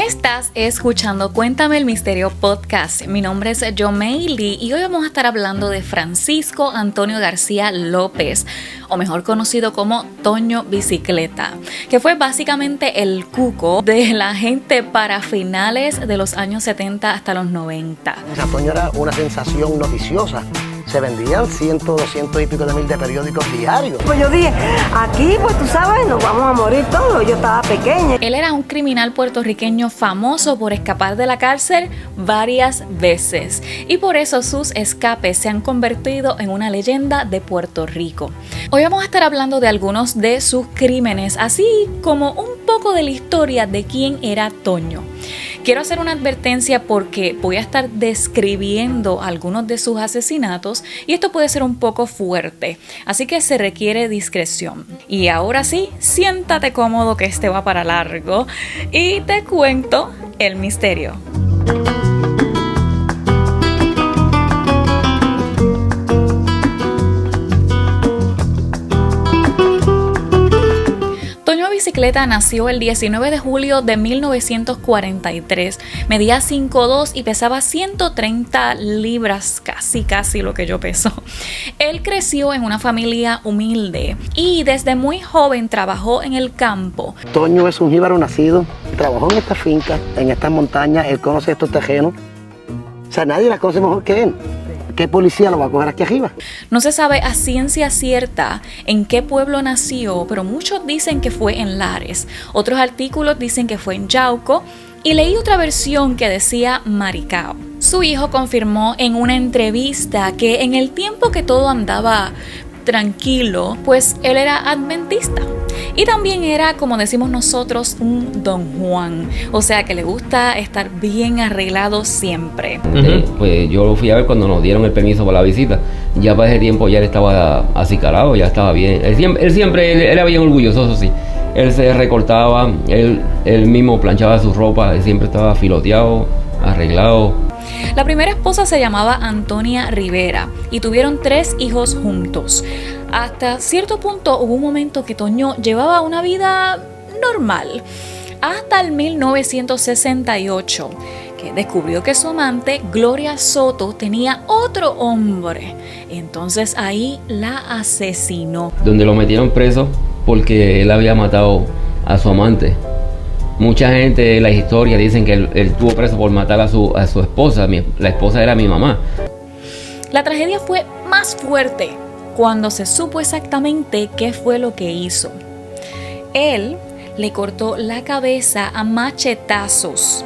Estás escuchando Cuéntame el Misterio Podcast. Mi nombre es Yomeili y hoy vamos a estar hablando de Francisco Antonio García López, o mejor conocido como Toño Bicicleta, que fue básicamente el cuco de la gente para finales de los años 70 hasta los 90. Toño era una sensación noticiosa. Se vendían 100, 200 y pico de mil de periódicos diarios. Pues yo dije, aquí pues tú sabes, nos vamos a morir todos. Yo estaba pequeña. Él era un criminal puertorriqueño famoso por escapar de la cárcel varias veces. Y por eso sus escapes se han convertido en una leyenda de Puerto Rico. Hoy vamos a estar hablando de algunos de sus crímenes, así como un poco de la historia de quién era Toño. Quiero hacer una advertencia porque voy a estar describiendo algunos de sus asesinatos y esto puede ser un poco fuerte, así que se requiere discreción. Y ahora sí, siéntate cómodo que este va para largo y te cuento el misterio. Bicicleta nació el 19 de julio de 1943, medía 5'2" y pesaba 130 libras, casi lo que yo peso. Él creció en una familia humilde y desde muy joven trabajó en el campo. Toño es un jíbaro nacido, trabajó en esta finca, en estas montañas, él conoce estos terrenos. O sea, nadie las conoce mejor que él. ¿Qué policía lo va a coger aquí arriba? No se sabe a ciencia cierta en qué pueblo nació, pero muchos dicen que fue en Lares. Otros artículos dicen que fue en Yauco y leí otra versión que decía Maricao. Su hijo confirmó en una entrevista que en el tiempo que todo andaba tranquilo, pues él era adventista. Y también era, como decimos nosotros, un Don Juan. O sea, que le gusta estar bien arreglado siempre. Pues yo lo fui a ver cuando nos dieron el permiso para la visita. Ya para ese tiempo ya él estaba acicalado, ya estaba bien. Él siempre era bien orgulloso, eso sí. Él se recortaba, él mismo planchaba su ropa, él siempre estaba filoteado, arreglado. La primera esposa se llamaba Antonia Rivera y tuvieron 3 hijos juntos. Hasta cierto punto hubo un momento que Toño llevaba una vida normal, hasta el 1968, que descubrió que su amante, Gloria Soto, tenía otro hombre. Entonces ahí la asesinó. Donde lo metieron preso porque él había matado a su amante. Mucha gente de las historias dicen que él estuvo preso por matar a su esposa. La esposa era mi mamá. La tragedia fue más fuerte cuando se supo exactamente qué fue lo que hizo. Él le cortó la cabeza a machetazos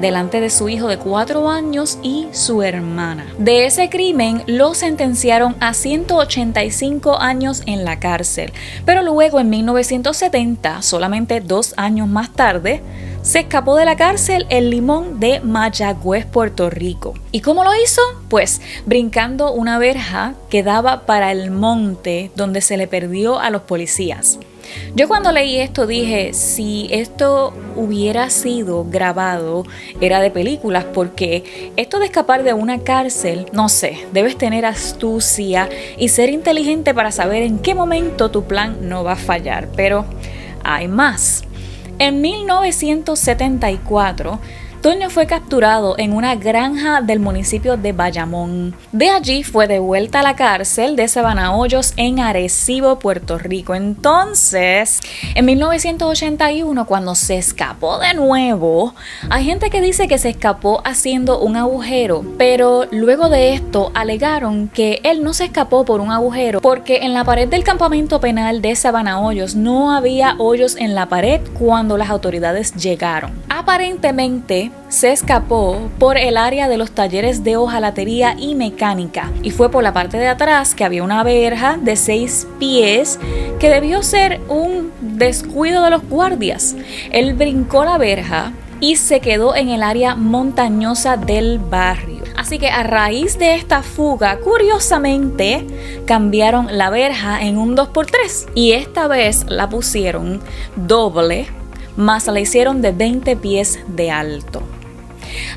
delante de su hijo de 4 años y su hermana. De ese crimen lo sentenciaron a 185 años en la cárcel, pero luego en 1970, solamente 2 años más tarde, se escapó de la cárcel en Limón de Mayagüez, Puerto Rico. ¿Y cómo lo hizo? Pues brincando una verja que daba para el monte donde se le perdió a los policías. Yo cuando leí esto dije, si esto hubiera sido grabado, era de películas, porque esto de escapar de una cárcel, no sé, debes tener astucia y ser inteligente para saber en qué momento tu plan no va a fallar. Pero hay más. En 1974, Toño fue capturado en una granja del municipio de Bayamón. De allí fue devuelta a la cárcel de Sabana Hoyos en Arecibo, Puerto Rico. Entonces, en 1981, cuando se escapó de nuevo, hay gente que dice que se escapó haciendo un agujero, pero luego de esto alegaron que él no se escapó por un agujero porque en la pared del campamento penal de Sabana Hoyos no había hoyos en la pared cuando las autoridades llegaron. Aparentemente, se escapó por el área de los talleres de hojalatería y mecánica y fue por la parte de atrás que había una verja de 6 pies que debió ser un descuido de los guardias. Él brincó la verja y se quedó en el área montañosa del barrio. Así que a raíz de esta fuga, curiosamente, cambiaron la verja en un 2x3 y esta vez la pusieron doble, más la hicieron de 20 pies de alto.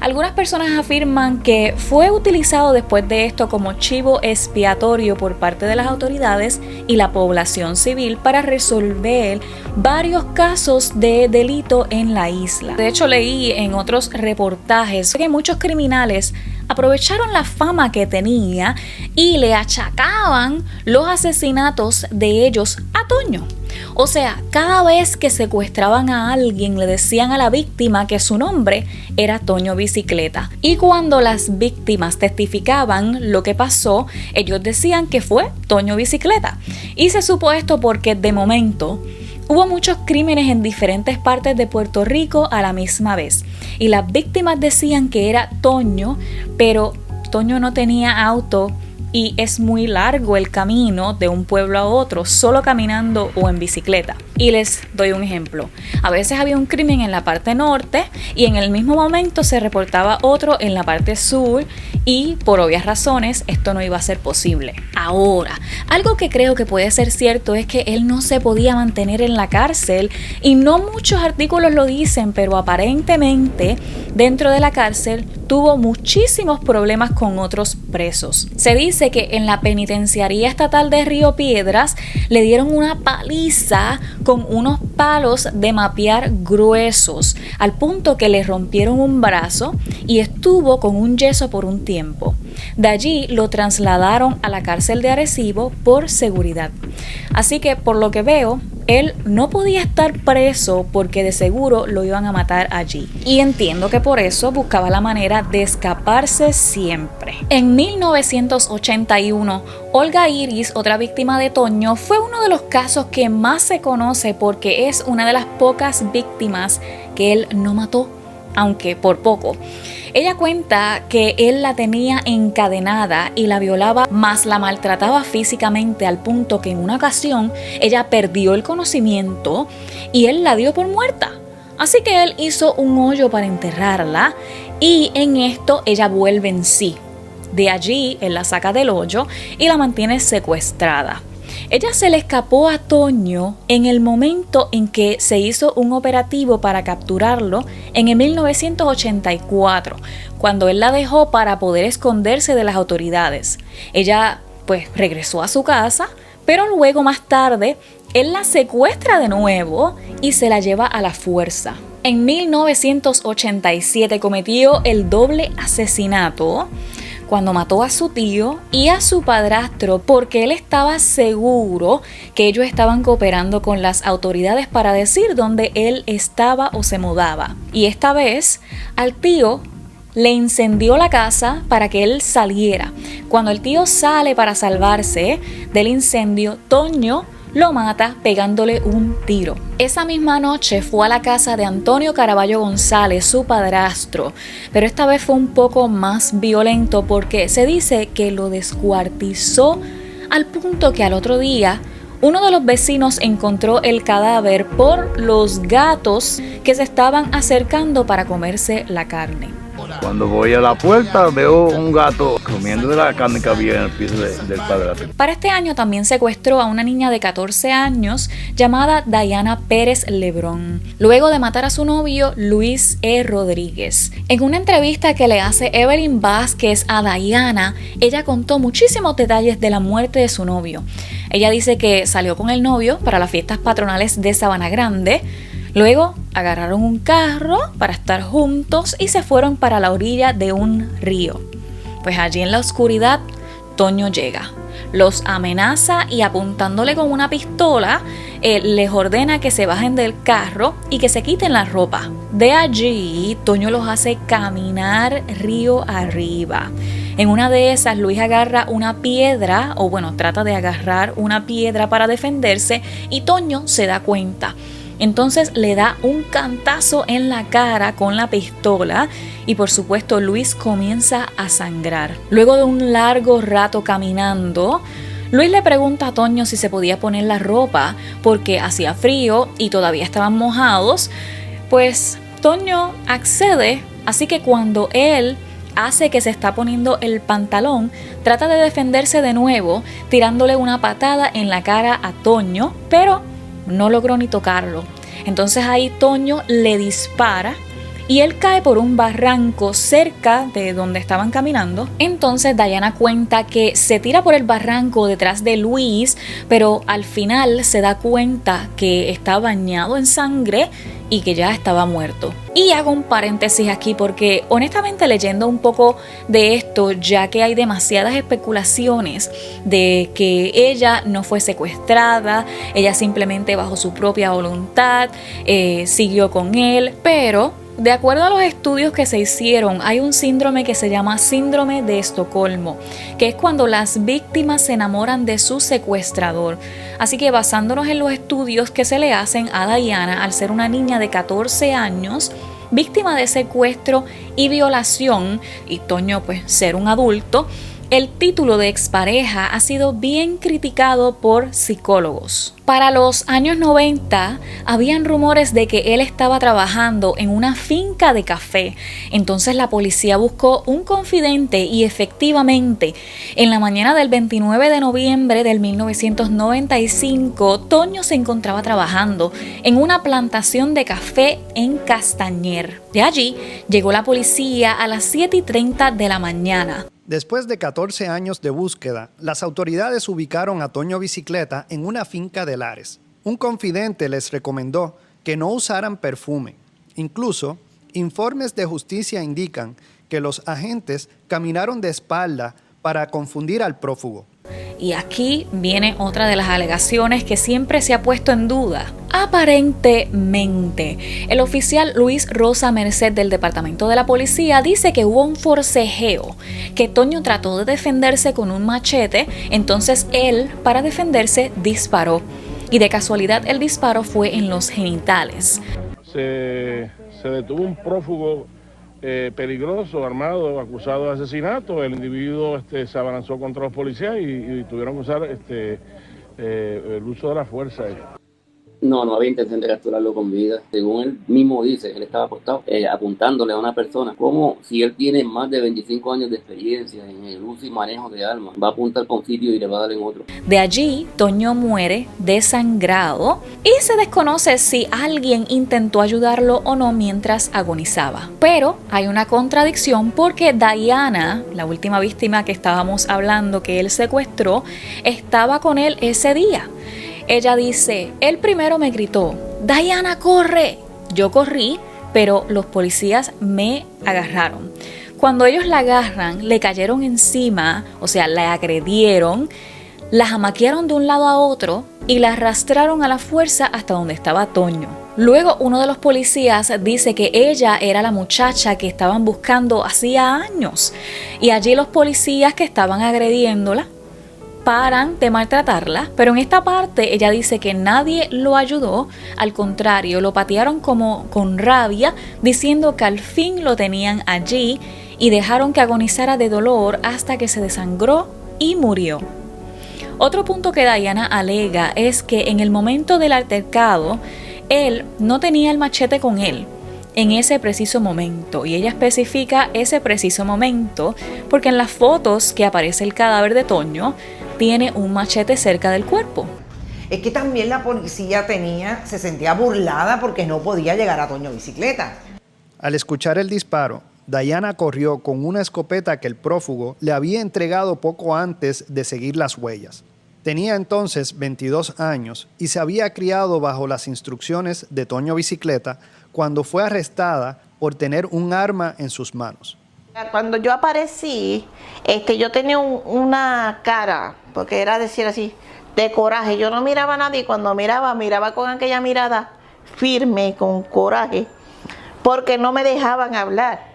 Algunas personas afirman que fue utilizado después de esto como chivo expiatorio por parte de las autoridades y la población civil para resolver varios casos de delito en la isla. De hecho, leí en otros reportajes que muchos criminales aprovecharon la fama que tenía y le achacaban los asesinatos de ellos a Toño. O sea, cada vez que secuestraban a alguien le decían a la víctima que su nombre era Toño Bicicleta. Y cuando las víctimas testificaban lo que pasó, ellos decían que fue Toño Bicicleta. Y se supo esto porque de momento hubo muchos crímenes en diferentes partes de Puerto Rico a la misma vez. Y las víctimas decían que era Toño, pero Toño no tenía auto y es muy largo el camino de un pueblo a otro, solo caminando o en bicicleta. Y les doy un ejemplo. A veces había un crimen en la parte norte y en el mismo momento se reportaba otro en la parte sur y por obvias razones esto no iba a ser posible. Ahora, algo que creo que puede ser cierto es que él no se podía mantener en la cárcel y no muchos artículos lo dicen, pero aparentemente dentro de la cárcel tuvo muchísimos problemas con otros presos. Se dice que en la penitenciaría estatal de Río Piedras le dieron una paliza con unos palos de mapear gruesos, al punto que le rompieron un brazo y estuvo con un yeso por un tiempo. De allí lo trasladaron a la cárcel de Arecibo por seguridad. Así que por lo que veo, él no podía estar preso porque de seguro lo iban a matar allí. Y entiendo que por eso buscaba la manera de escaparse siempre. En 1981, Olga Iris, otra víctima de Toño, fue uno de los casos que más se conoce porque es una de las pocas víctimas que él no mató, aunque por poco. Ella cuenta que él la tenía encadenada y la violaba, más la maltrataba físicamente al punto que en una ocasión ella perdió el conocimiento y él la dio por muerta. Así que él hizo un hoyo para enterrarla y en esto ella vuelve en sí. De allí él la saca del hoyo y la mantiene secuestrada. Ella se le escapó a Toño en el momento en que se hizo un operativo para capturarlo en el 1984, cuando él la dejó para poder esconderse de las autoridades. Ella pues regresó a su casa, pero luego más tarde él la secuestra de nuevo y se la lleva a la fuerza. En 1987 cometió el doble asesinato cuando mató a su tío y a su padrastro porque él estaba seguro que ellos estaban cooperando con las autoridades para decir dónde él estaba o se mudaba. Y esta vez al tío le incendió la casa para que él saliera. Cuando el tío sale para salvarse del incendio, Toño lo mata pegándole un tiro. Esa misma noche fue a la casa de Antonio Caraballo González, su padrastro, pero esta vez fue un poco más violento porque se dice que lo descuartizó al punto que al otro día uno de los vecinos encontró el cadáver por los gatos que se estaban acercando para comerse la carne. Cuando voy a la puerta veo un gato comiendo de la carne que había en el piso del padrastro. Para este año también secuestró a una niña de 14 años llamada Dayana Pérez Lebrón, luego de matar a su novio Luis E. Rodríguez. En una entrevista que le hace Evelyn Vázquez a Dayana, ella contó muchísimos detalles de la muerte de su novio. Ella dice que salió con el novio para las fiestas patronales de Sabana Grande. Luego agarraron un carro para estar juntos y se fueron para la orilla de un río. Pues allí en la oscuridad, Toño llega, los amenaza y apuntándole con una pistola, les ordena que se bajen del carro y que se quiten la ropa. De allí, Toño los hace caminar río arriba. En una de esas, Luis agarra una piedra, o bueno, trata de agarrar una piedra para defenderse y Toño se da cuenta. Entonces le da un cantazo en la cara con la pistola y por supuesto Luis comienza a sangrar. Luego de un largo rato caminando, Luis le pregunta a Toño si se podía poner la ropa porque hacía frío y todavía estaban mojados. Pues Toño accede, así que cuando él hace que se está poniendo el pantalón, trata de defenderse de nuevo tirándole una patada en la cara a Toño, pero no logró ni tocarlo. Entonces ahí Toño le dispara y él cae por un barranco cerca de donde estaban caminando. Entonces Diana cuenta que se tira por el barranco detrás de Luis, pero al final se da cuenta que está bañado en sangre y que ya estaba muerto. Y hago un paréntesis aquí porque honestamente leyendo un poco de esto, ya que hay demasiadas especulaciones de que ella no fue secuestrada, ella simplemente bajo su propia voluntad siguió con él, pero de acuerdo a los estudios que se hicieron, hay un síndrome que se llama síndrome de Estocolmo, que es cuando las víctimas se enamoran de su secuestrador. Así que basándonos en los estudios que se le hacen a Diana, al ser una niña de 14 años, víctima de secuestro y violación, y Toño pues ser un adulto, el título de expareja ha sido bien criticado por psicólogos. Para los años 90, habían rumores de que él estaba trabajando en una finca de café. Entonces la policía buscó un confidente y efectivamente, en la mañana del 29 de noviembre del 1995, Toño se encontraba trabajando en una plantación de café en Castañer. De allí llegó la policía a las 7:30 de la mañana. Después de 14 años de búsqueda, las autoridades ubicaron a Toño Bicicleta en una finca de Lares. Un confidente les recomendó que no usaran perfume. Incluso, informes de justicia indican que los agentes caminaron de espalda para confundir al prófugo. Y aquí viene otra de las alegaciones que siempre se ha puesto en duda. Aparentemente, el oficial Luis Rosa Merced del Departamento de la Policía dice que hubo un forcejeo, que Toño trató de defenderse con un machete, entonces él, para defenderse, disparó. Y de casualidad el disparo fue en los genitales. Se detuvo un prófugo peligroso, armado, acusado de asesinato. El individuo se abalanzó contra los policías y tuvieron que usar el uso de la fuerza. No había intención de capturarlo con vida. Según él mismo dice, él estaba acostado apuntándole a una persona. Como si él tiene más de 25 años de experiencia en el uso y manejo de armas, va a apuntar con sitio y le va a dar en otro. De allí, Toño muere desangrado y se desconoce si alguien intentó ayudarlo o no mientras agonizaba. Pero hay una contradicción porque Diana, la última víctima que estábamos hablando que él secuestró, estaba con él ese día. Ella dice, él primero me gritó, Diana, corre. Yo corrí, pero los policías me agarraron. Cuando ellos la agarran, le cayeron encima, o sea, la agredieron, la jamaquearon de un lado a otro y la arrastraron a la fuerza hasta donde estaba Toño. Luego uno de los policías dice que ella era la muchacha que estaban buscando hacía años. Y allí los policías que estaban agrediéndola paran de maltratarla, pero en esta parte ella dice que nadie lo ayudó, al contrario, lo patearon como con rabia, diciendo que al fin lo tenían allí y dejaron que agonizara de dolor hasta que se desangró y murió. Otro punto que Diana alega es que en el momento del altercado, él no tenía el machete con él en ese preciso momento, y ella especifica ese preciso momento porque en las fotos que aparece el cadáver de Toño tiene un machete cerca del cuerpo. Es que también la policía se sentía burlada porque no podía llegar a Toño Bicicleta. Al escuchar el disparo, Diana corrió con una escopeta que el prófugo le había entregado poco antes de seguir las huellas. Tenía entonces 22 años y se había criado bajo las instrucciones de Toño Bicicleta cuando fue arrestada por tener un arma en sus manos. Cuando yo aparecí, yo tenía una cara, porque era decir así, de coraje. Yo no miraba a nadie, cuando miraba con aquella mirada firme, con coraje, porque no me dejaban hablar.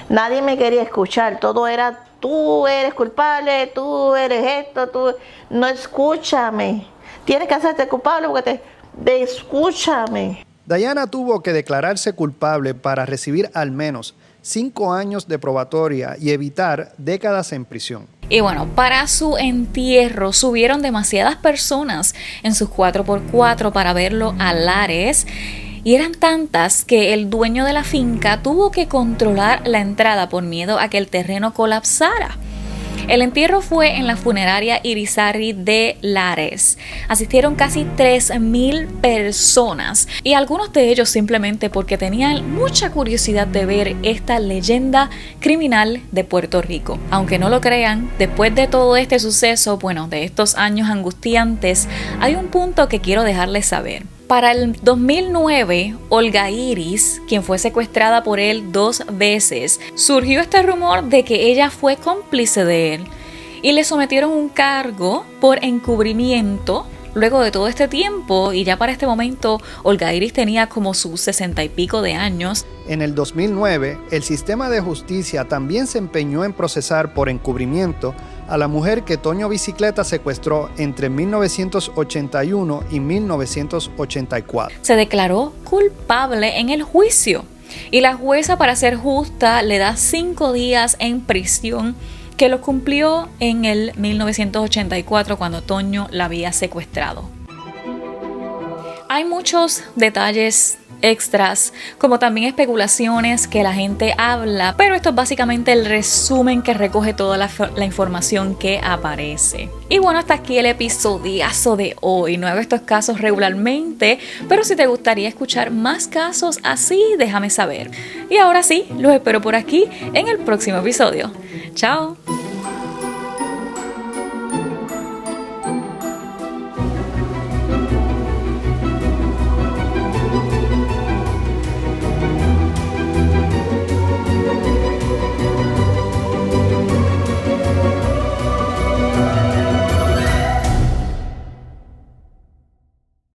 Nadie me quería escuchar, todo era, tú eres culpable, tú eres esto, tú... No, escúchame, tienes que hacerte culpable porque escúchame. Diana tuvo que declararse culpable para recibir al menos 5 años de probatoria y evitar décadas en prisión. Y bueno, para su entierro subieron demasiadas personas en sus 4x4 para verlo a Lares. Y eran tantas que el dueño de la finca tuvo que controlar la entrada por miedo a que el terreno colapsara. El entierro fue en la funeraria Irizarry de Lares. Asistieron casi 3,000 personas y algunos de ellos simplemente porque tenían mucha curiosidad de ver esta leyenda criminal de Puerto Rico. Aunque no lo crean, después de todo este suceso, bueno, de estos años angustiantes, hay un punto que quiero dejarles saber. Para el 2009, Olga Iris, quien fue secuestrada por él 2 veces, surgió este rumor de que ella fue cómplice de él y le sometieron un cargo por encubrimiento. Luego de todo este tiempo, y ya para este momento, Olga Iris tenía como sus 60 y pico de años. En el 2009, el sistema de justicia también se empeñó en procesar por encubrimiento a la mujer que Toño Bicicleta secuestró entre 1981 y 1984. Se declaró culpable en el juicio y la jueza, para ser justa, le da 5 días en prisión, que lo cumplió en el 1984 cuando Toño la había secuestrado. Hay muchos detalles extras, como también especulaciones que la gente habla, pero esto es básicamente el resumen que recoge toda la información que aparece. Y bueno, hasta aquí el episodiazo de hoy. No hago estos casos regularmente, pero si te gustaría escuchar más casos así, déjame saber. Y ahora sí, los espero por aquí en el próximo episodio. ¡Chao!